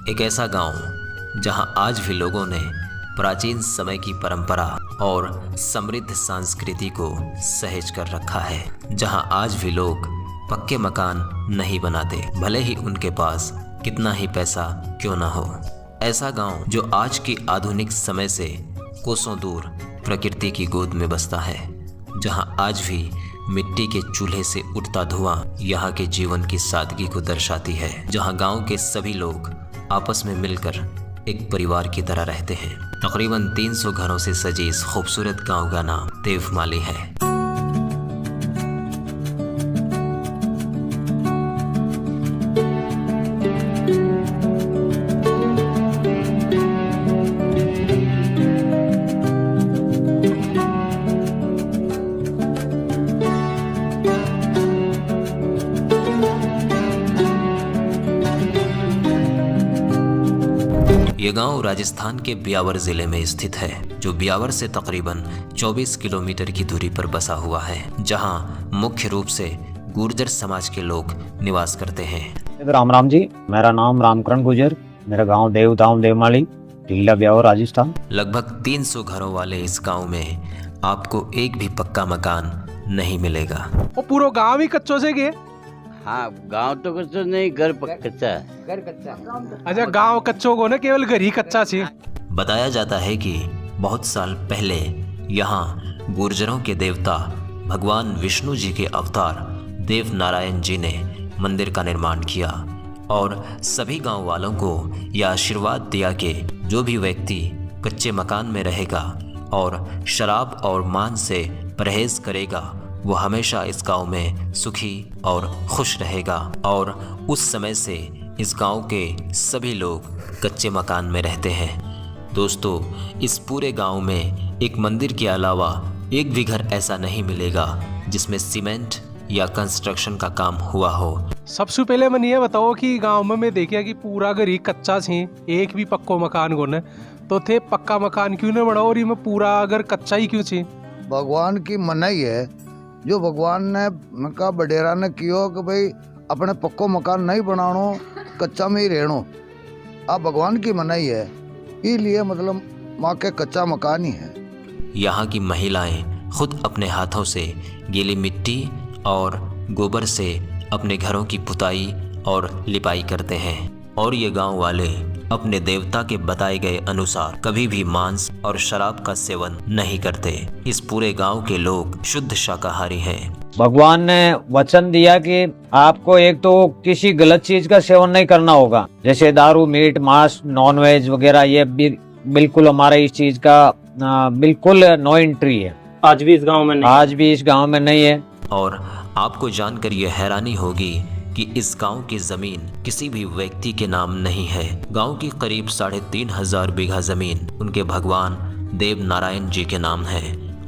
एक ऐसा गांव जहां आज भी लोगों ने प्राचीन समय की परंपरा और समृद्ध संस्कृति को सहेज कर रखा है, जहां आज भी लोग पक्के मकान नहीं बनाते, भले ही उनके पास कितना ही पैसा क्यों ना हो। ऐसा गांव जो आज की आधुनिक समय से कोसों दूर प्रकृति की गोद में बसता है, जहां आज भी मिट्टी के चूल्हे से उठता धुआं यहाँ के जीवन की सादगी को दर्शाती है, जहां गांव के सभी लोग आपस में मिलकर एक परिवार की तरह रहते हैं। तकरीबन 300 घरों से सजी इस खूबसूरत गांव का नाम देवमाली है। ये गांव राजस्थान के ब्यावर जिले में स्थित है, जो ब्यावर से तकरीबन 24 किलोमीटर की दूरी पर बसा हुआ है, जहां मुख्य रूप से गुर्जर समाज के लोग निवास करते हैं। राम राम जी, मेरा नाम रामकरण गुर्जर, मेरा गांव देवधाम देवमाली, टीला ब्यावर, राजस्थान। लगभग 300 घरों वाले इस गांव में आपको एक भी पक्का मकान नहीं मिलेगा। वो पूरा गांव ही कच्चों से गए। हाँ, गांव तो कच्चा नहीं, घर कच्चा है। घर कच्चा। अच्छा, गांव कच्चों को ना केवल घर ही कच्चा छी। बताया जाता है कि बहुत साल पहले यहाँ गुर्जरों के देवता भगवान विष्णु जी के अवतार देव नारायण जी ने मंदिर का निर्माण किया और सभी गांव वालों को यह आशीर्वाद दिया कि जो भी व्यक्ति कच्चे मकान में रहेगा और शराब और मांस से परहेज करेगा, वो हमेशा इस गांव में सुखी और खुश रहेगा। और उस समय से इस गांव के सभी लोग कच्चे मकान में रहते हैं। दोस्तों, इस पूरे गांव में एक मंदिर के अलावा एक भी घर ऐसा नहीं मिलेगा जिसमें सीमेंट या कंस्ट्रक्शन का काम हुआ हो। सबसे पहले मैंने ये बताओ कि गांव में मैं देखा कि पूरा घर ही कच्चा छी, एक भी पक्को मकान को न तो थे पक्का मकान क्यों न बना और ये में पूरा अगर कच्चा ही क्यों छी। भगवान की मनाही है, जो भगवान ने का बडेरा ने कियो कि भाई अपने पक्को मकान नहीं बनानो, कच्चा में ही रहनो। अब भगवान की मनाही है, इसलिए मतलब माँ के कच्चा मकान ही है। यहाँ की महिलाएं खुद अपने हाथों से गीली मिट्टी और गोबर से अपने घरों की पुताई और लिपाई करते हैं और ये गांव वाले अपने देवता के बताए गए अनुसार कभी भी मांस और शराब का सेवन नहीं करते। इस पूरे गांव के लोग शुद्ध शाकाहारी हैं। भगवान ने वचन दिया कि आपको एक तो किसी गलत चीज का सेवन नहीं करना होगा, जैसे दारू, मीट, मांस, नॉनवेज वगैरह, ये बिल्कुल हमारे इस चीज का बिल्कुल नो एंट्री है। आज भी इस गांव में नहीं है। और आपको जानकर ये हैरानी होगी कि इस गांव की जमीन किसी भी व्यक्ति के नाम नहीं है। गांव की करीब 3,500 बीघा जमीन उनके भगवान देव नारायण जी के नाम है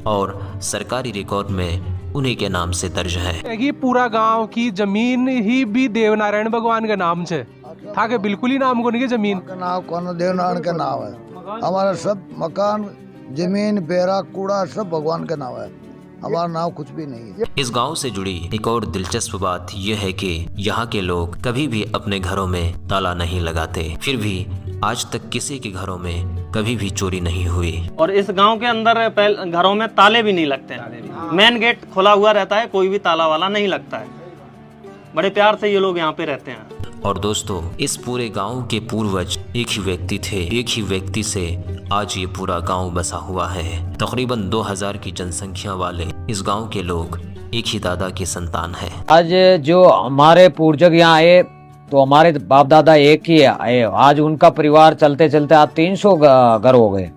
और सरकारी रिकॉर्ड में उन्हीं के नाम से दर्ज है। ये पूरा गांव की जमीन ही भी देव नारायण भगवान का नाम से था कि बिल्कुल ही नाम को नहीं, जमीन का नाम कौन, देव नारायण का नाम है। हमारा सब मकान, जमीन, बेरा, कूड़ा सब भगवान का नाम है, हमारा नाम कुछ भी नहीं है। इस गांव से जुड़ी एक और दिलचस्प बात यह है कि यहाँ के लोग कभी भी अपने घरों में ताला नहीं लगाते, फिर भी आज तक किसी के घरों में कभी भी चोरी नहीं हुई। और इस गांव के अंदर घरों में ताले भी नहीं लगते, मेन गेट खुला हुआ रहता है, कोई भी ताला वाला नहीं लगता है। बड़े प्यार से ये लोग यहाँ पे रहते हैं। और दोस्तों, इस पूरे गांव के पूर्वज एक ही व्यक्ति थे, एक ही व्यक्ति से आज ये पूरा गांव बसा हुआ है। तकरीबन 2000 की जनसंख्या वाले इस गांव के लोग एक ही दादा की संतान है। आज जो हमारे पूर्वज यहाँ आए तो हमारे बाप दादा एक ही आए, आज उनका परिवार चलते चलते आज 300 घर हो गए।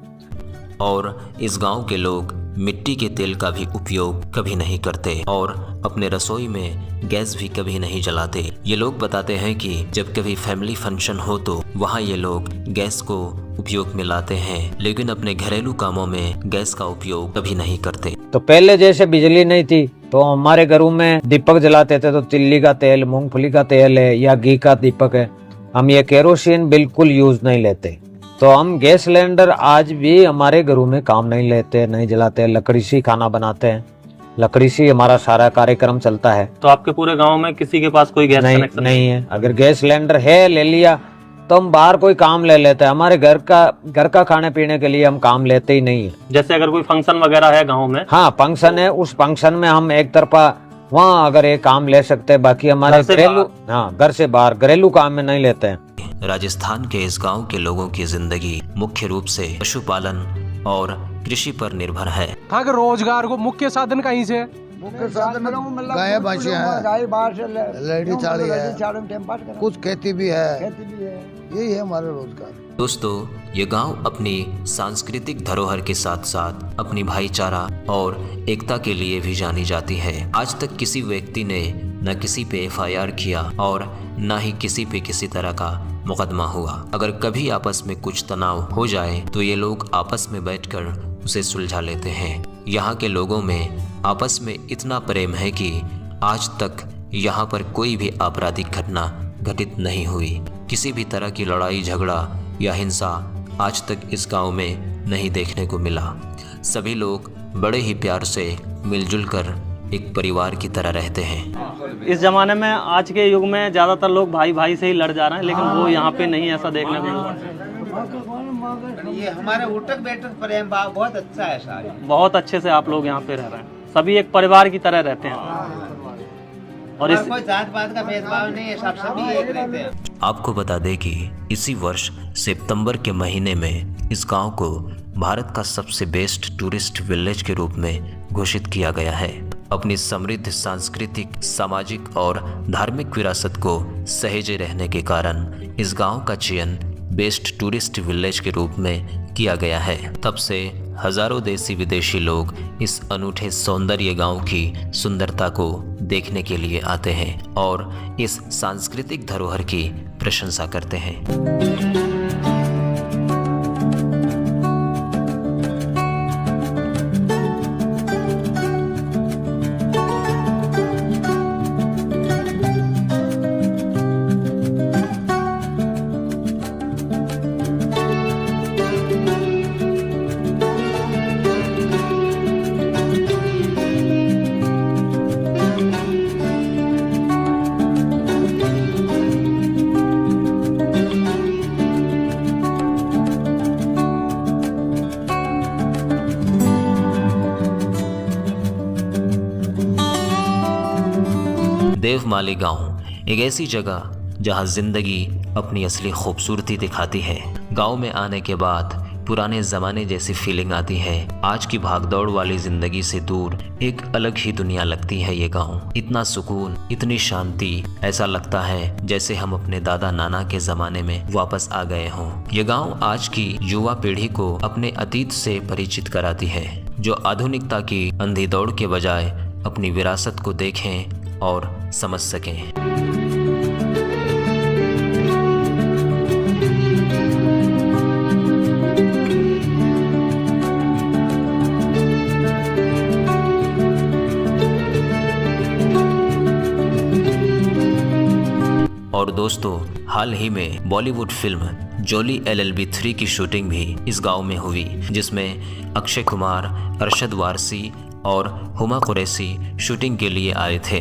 और इस गांव के लोग मिट्टी के तेल का भी उपयोग कभी नहीं करते और अपने रसोई में गैस भी कभी नहीं जलाते। ये लोग बताते हैं कि जब कभी फैमिली फंक्शन हो तो वहाँ ये लोग गैस को उपयोग में लाते हैं, लेकिन अपने घरेलू कामों में गैस का उपयोग कभी नहीं करते। तो पहले जैसे बिजली नहीं थी तो हमारे घरों में दीपक जलाते थे, तो तिल्ली का तेल, मूंगफली का तेल है या घी का दीपक है। हम ये केरोसिन बिल्कुल यूज नहीं लेते। तो हम गैस सिलेंडर आज भी हमारे घरों में काम नहीं लेते, नहीं जलाते, लकड़ी से खाना बनाते हैं, लकड़ी से हमारा सारा कार्यक्रम चलता है। तो आपके पूरे गांव में किसी के पास कोई गैस कनेक्शन नहीं है। अगर गैस सिलेंडर है ले लिया तो हम बाहर कोई काम ले लेते हैं। हमारे घर का खाने पीने के लिए हम काम लेते ही नहीं है। जैसे अगर कोई फंक्शन वगैरह है गांव में, हाँ फंक्शन है, उस फंक्शन में हम एक तरफा वहाँ अगर ये काम ले सकते हैं, बाकी हमारे घर से घरेलू, हाँ घर से बाहर घरेलू काम में नहीं लेते हैं। राजस्थान के इस गांव के लोगों की जिंदगी मुख्य रूप से पशुपालन और कृषि पर निर्भर है। यहाँ के रोजगार को मुख्य साधन कहीं से है? मुख्य साधन गाय भैंसे हैं, लेडी चाली है, कुछ खेती भी है, यही है हमारा रोजगार। दोस्तों, ये गांव अपनी सांस्कृतिक धरोहर के साथ साथ अपनी भाईचारा और एकता के लिए भी जानी जाती है। आज तक किसी व्यक्ति ने न किसी पे FIR किया और न ही किसी पे किसी तरह का मुकदमा हुआ। अगर कभी आपस में कुछ तनाव हो जाए तो ये लोग आपस में बैठकर उसे सुलझा लेते हैं। यहाँ के लोगों में आपस में इतना प्रेम है कि आज तक यहाँ पर कोई भी आपराधिक घटना घटित नहीं हुई। किसी भी तरह की लड़ाई झगड़ा या हिंसा आज तक इस गांव में नहीं देखने को मिला। सभी लोग बड़े ही प्यार से मिलजुल कर एक परिवार की तरह रहते हैं। इस जमाने में, आज के युग में ज्यादातर लोग भाई भाई से ही लड़ जा रहे हैं, लेकिन वो यहाँ पे नहीं ऐसा देखने को मिला। ये हमारे उठक बैठक प्रेम भाव बहुत अच्छा है सारे। बहुत अच्छे से आप लोग यहाँ पे रह रहे हैं, सभी एक परिवार की तरह रहते हैं और इस कोई जात पात का भेदभाव नहीं है, सब सभी एक रहते हैं। आपको बता दें कि इसी वर्ष सितंबर के महीने में इस गांव को भारत का सबसे बेस्ट टूरिस्ट विलेज के रूप में घोषित किया गया है। अपनी समृद्ध सांस्कृतिक, सामाजिक और धार्मिक विरासत को सहेजे रहने के कारण इस गांव का चयन बेस्ट टूरिस्ट विलेज के रूप में किया गया है। तब से हजारों देशी विदेशी लोग इस अनूठे सौंदर्य गांव की सुंदरता को देखने के लिए आते हैं और इस सांस्कृतिक धरोहर की प्रशंसा करते हैं। देवमाली गांव एक ऐसी जगह जहां जिंदगी अपनी असली खूबसूरती दिखाती है। गांव में आने के बाद पुराने जमाने जैसी फीलिंग आती है। आज की भागदौड़ वाली जिंदगी से दूर एक अलग ही दुनिया लगती है ये गांव। इतना सुकून, इतनी शांति, ऐसा लगता है जैसे हम अपने दादा नाना के जमाने में वापस आ गए हों। ये गांव आज की युवा पीढ़ी को अपने अतीत से परिचित कराती है, जो आधुनिकता की अंधी दौड़ के बजाय अपनी विरासत को देखें और समझ सकें। और दोस्तों, हाल ही में बॉलीवुड फिल्म जोली LLB 3 की शूटिंग भी इस गांव में हुई, जिसमें अक्षय कुमार, अरशद वारसी और हुमा कुरैशी शूटिंग के लिए आए थे।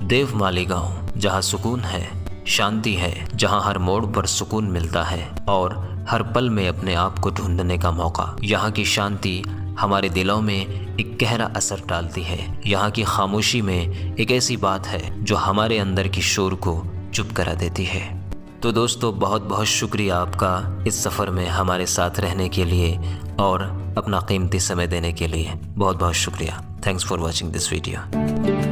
देवमाली गांव जहां सुकून है, शांति है, जहां हर मोड़ पर सुकून मिलता है और हर पल में अपने आप को ढूंढने का मौका। यहाँ की शांति हमारे दिलों में एक गहरा असर डालती है। यहाँ की खामोशी में एक ऐसी बात है जो हमारे अंदर की शोर को चुप करा देती है। तो दोस्तों, बहुत बहुत शुक्रिया आपका इस सफ़र में हमारे साथ रहने के लिए और अपना कीमती समय देने के लिए। बहुत बहुत शुक्रिया। Thanks for watching this video.